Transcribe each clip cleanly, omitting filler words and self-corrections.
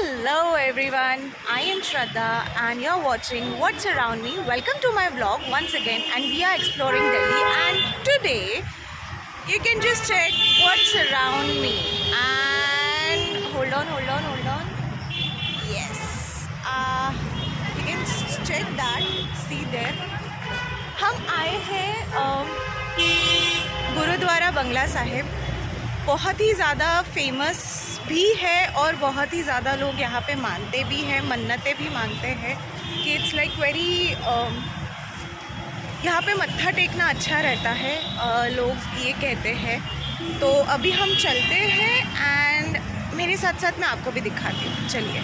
Hello everyone, I am Shraddha and you're watching What's Around Me. Welcome to my vlog once again, and we are exploring Delhi, and today you can just check what's around me. And hold on. Yes, you can check that, see there. हम आए हैं गुरुद्वारा बंगला साहिब। बहुत ही ज़्यादा famous भी है और बहुत ही ज़्यादा लोग यहाँ पे मानते भी हैं, मन्नतें भी मानते हैं कि इट्स लाइक वेरी यहाँ पे मत्था टेकना अच्छा रहता है, लोग ये कहते हैं। तो अभी हम चलते हैं एंड मेरे साथ साथ मैं आपको भी दिखाती हूँ, चलिए।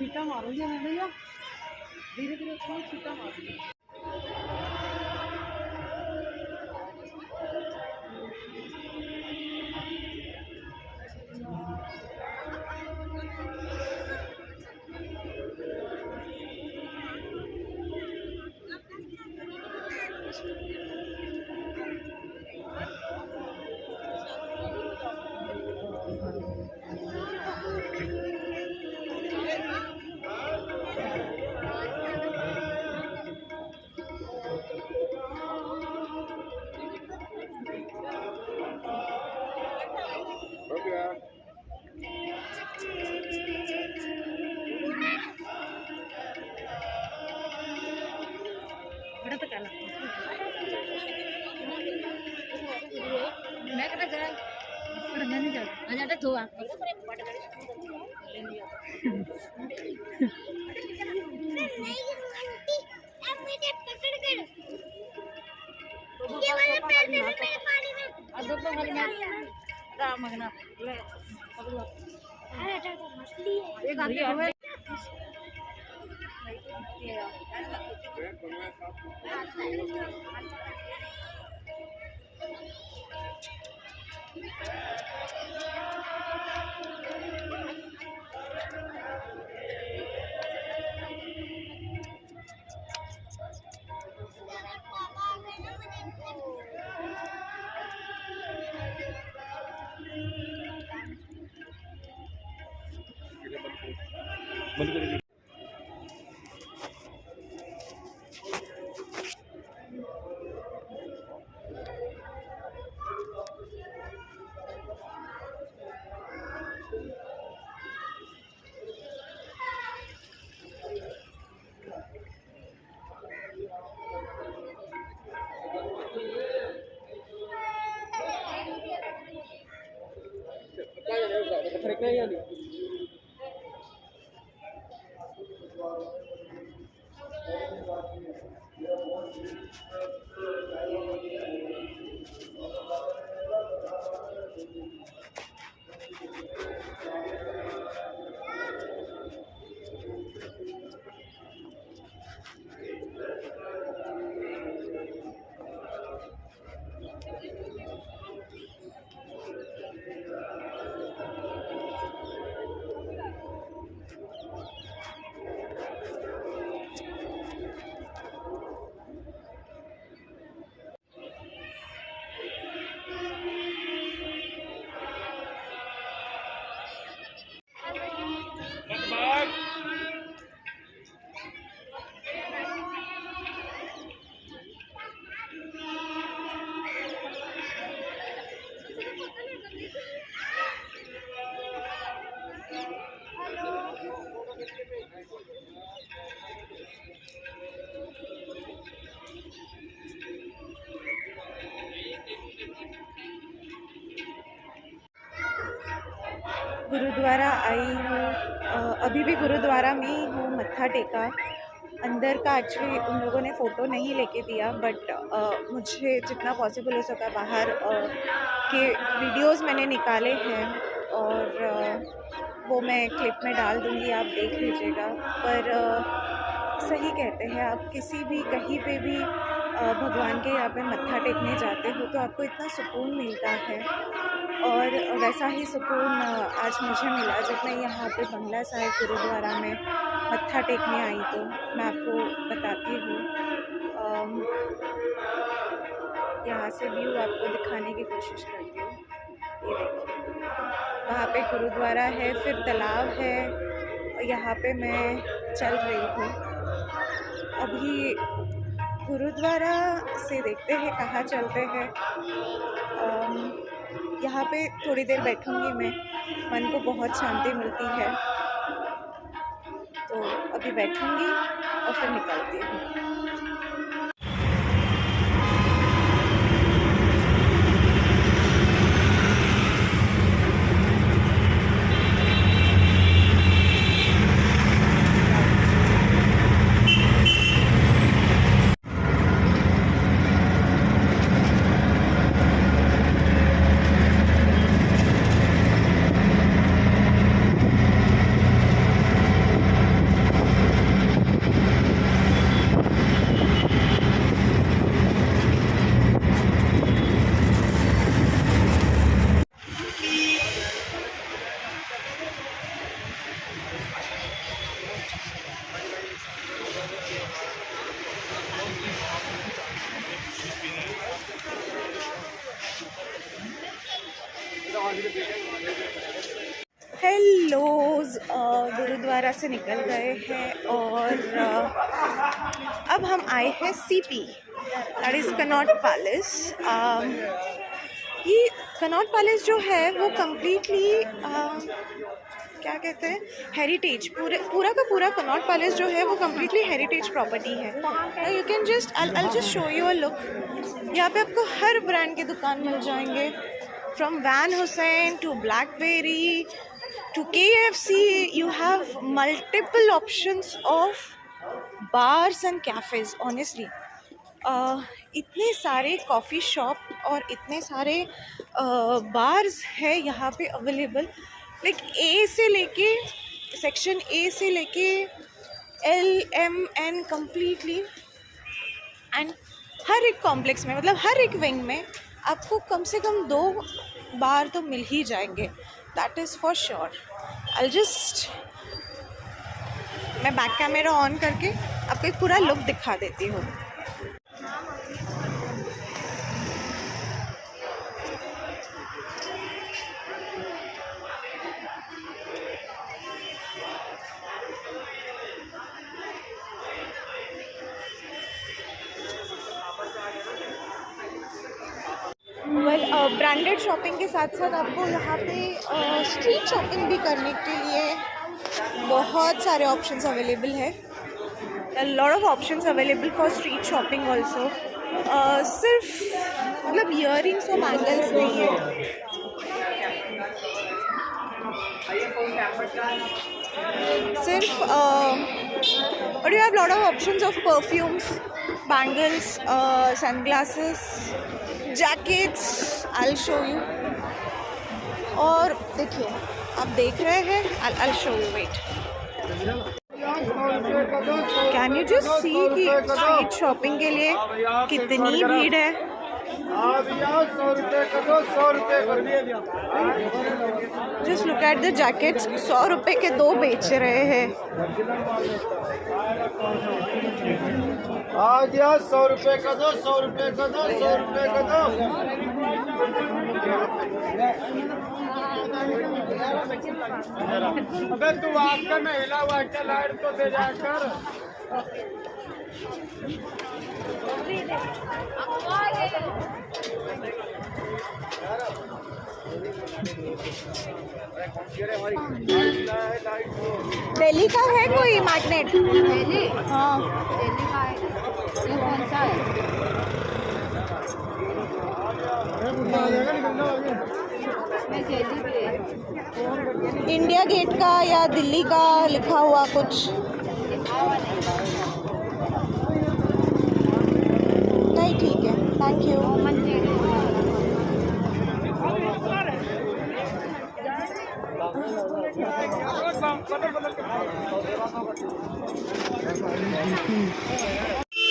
छीटा मारोगे ना भैया, धीरे धीरे छीटा मारोगे। बड़ा तो काला मैं कटा जरा पर मैं नहीं जाता आ जाता धोआ ये वाला पैर दे मेरे पानी में अब तो मेरे में राम मगना ले अब लो अरे मछली है एक आदमी गुरुद्वारा आई हूँ, अभी भी गुरुद्वारा में ही हूँ, मत्था टेका। अंदर का एक्चुअली उन लोगों ने फ़ोटो नहीं लेके दिया, बट मुझे जितना पॉसिबल हो सका बाहर के वीडियोस मैंने निकाले हैं और वो मैं क्लिप में डाल दूँगी, आप देख लीजिएगा। पर सही कहते हैं, आप किसी भी कहीं पे भी भगवान के यहाँ पे मत्था टेकने जाते हो तो आपको इतना सुकून मिलता है, और वैसा ही सुकून आज मुझे मिला जब मैं यहाँ पे बंगला साहिब गुरुद्वारा में मत्था टेकने आई। तो मैं आपको बताती हूँ, यहाँ से व्यू आपको दिखाने की कोशिश करती हूँ। ये देखिए, वहाँ पे गुरुद्वारा है, फिर तालाब है, यहाँ पे मैं चल रही हूँ। अभी गुरुद्वारा से देखते हैं कहाँ चलते हैं। यहाँ पे थोड़ी देर बैठूँगी मैं, मन को बहुत शांति मिलती है, तो अभी बैठूँगी और फिर निकलती हूँ। हेलो, गुरुद्वारा से निकल गए हैं और अब हम आए हैं CP, that is Connaught palace. ये कनॉट पैलेस जो है वो कम्प्लीटली क्या कहते हैं, हेरिटेज, पूरा का पूरा कनॉट पैलेस जो है वो कम्प्लीटली हेरिटेज प्रॉपर्टी है। You can just I just show you a look. यहाँ पे आपको हर ब्रांड के दुकान मिल जाएंगे, from Van Heusen to BlackBerry to KFC. You have multiple options of bars and cafes. Honestly, इतने सारे कॉफ़ी शॉप और इतने सारे बार्स है यहाँ पे अवेलेबल। लाइक ए से लेके सेक्शन ए से लेके LMN कम्प्लीटली। एंड हर एक कॉम्प्लेक्स में, मतलब हर एक विंग में आपको कम से कम 2 बार तो मिल ही जाएंगे, that is for sure. I just, मैं बैक कैमरा ऑन करके आपको एक पूरा लुक दिखा देती हूँ। ब्रांडेड शॉपिंग के साथ साथ आपको यहाँ पे स्ट्रीट शॉपिंग भी करने के लिए बहुत सारे ऑप्शंस अवेलेबल है। Lot of options available for street shopping also. सिर्फ मतलब ईयरिंग्स और बैंगल्स नहीं है, सिर्फ और you have lot of options of perfumes, bangles, sunglasses, jackets. I show you. और देखिए, आप देख रहे हैं, I show you, wait. Can you just see कि स्ट्रीट शॉपिंग के लिए कितनी भीड़ है। Just look at the jackets, 100 रुपये के 2 बेच रहे हैं। आज यार 100 रुपये का दो, 100 रुपये का दो, 100 रुपये का दो। अबे तू आपका महिला हुआ क्या लाइट तो दे जाकर। दिल्ली का है कोई मैग्नेट? दिल्ली? हाँ, दिल्ली का है। ये कौन सा है? मैं दिल्ली पे है। इंडिया गेट का या दिल्ली का लिखा हुआ कुछ नहीं? ठीक है, थैंक यू।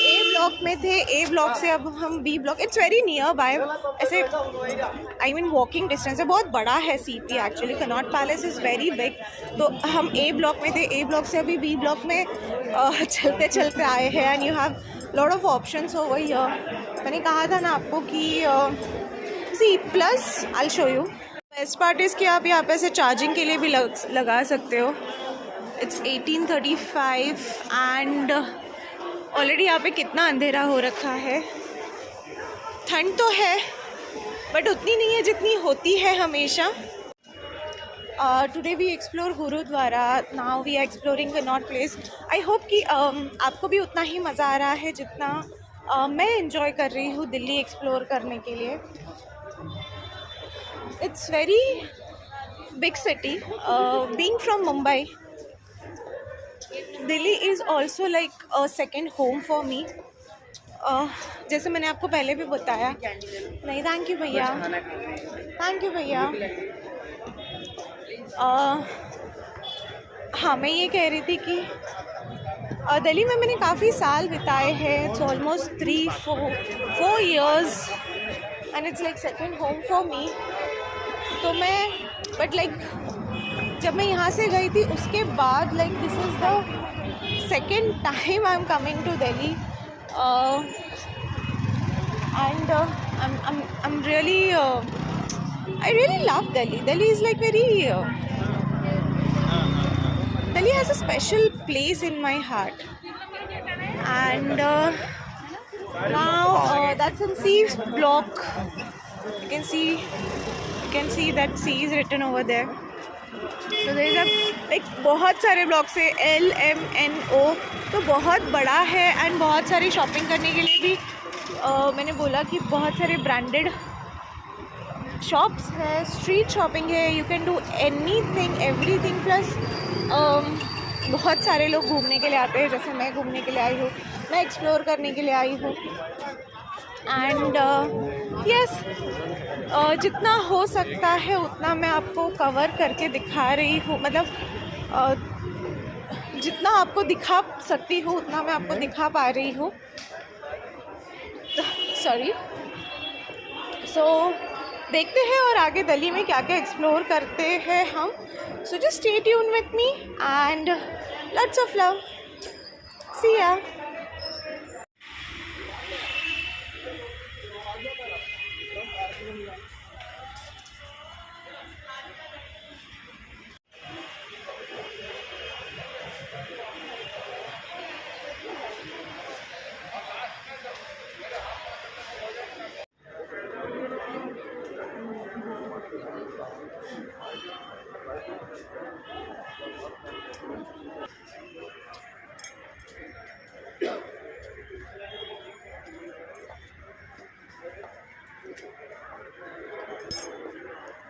ए ब्लॉक में थे, ए ब्लॉक से अब हम B block. It's very nearby, ऐसे आई मीन वॉकिंग डिस्टेंस है। बहुत बड़ा है CP actually, Connaught Place is very big. तो हम ए ब्लॉक में थे, ए ब्लॉक से अभी बी ब्लॉक में चलते चलते आए हैं। And you have lot of options over here. मैंने कहा था ना आपको कि C plus, I show you. Best part is कि आप यहाँ पे से चार्जिंग के लिए भी लगा सकते हो। इट्स 1835 एंड ऑलरेडी यहाँ पे कितना अंधेरा हो रखा है। ठंड तो है बट उतनी नहीं है जितनी होती है हमेशा। Today we explore gurdwara, now we are exploring Connaught Place. I hope कि आपको भी उतना ही मज़ा आ रहा है जितना मैं इंजॉय कर रही हूँ दिल्ली एक्सप्लोर करने के लिए। It's very big city. Being from Mumbai, Delhi is also like a second home for me. जैसे मैंने आपको पहले भी बताया। नहीं, थैंक यू भैया, थैंक यू भैया। हाँ, मैं ये कह रही थी कि दिल्ली में मैंने काफ़ी साल बिताए हैं। It's almost 3-4 years and it's like second home for me. तो मैं बट लाइक जब मैं यहाँ से गई थी उसके बाद like this is the second time I am coming to Delhi and I'm really I really love Delhi. Delhi is like very Delhi has a special place in my heart. And now that's in C block. You can see that C is written over there. So there is a like बहुत सारे blocks है, LMNO, तो बहुत बड़ा है। And बहुत सारी shopping करने के लिए भी मैंने बोला कि बहुत सारे ब्रांडेड शॉप्स है, स्ट्रीट शॉपिंग है। You can do anything everything. Plus बहुत सारे लोग घूमने के लिए आते हैं, जैसे मैं घूमने के लिए आई हूँ, मैं एक्सप्लोर करने के लिए आई हूँ। एंड यस, जितना हो सकता है उतना मैं आपको कवर करके दिखा रही हूँ। मतलब जितना आपको दिखा सकती हूँ उतना मैं आपको दिखा पा रही हूँ. सॉरी. सो देखते हैं और आगे दिल्ली में क्या क्या एक्सप्लोर करते हैं हम. So just stay tune with me and lots of love. See ya.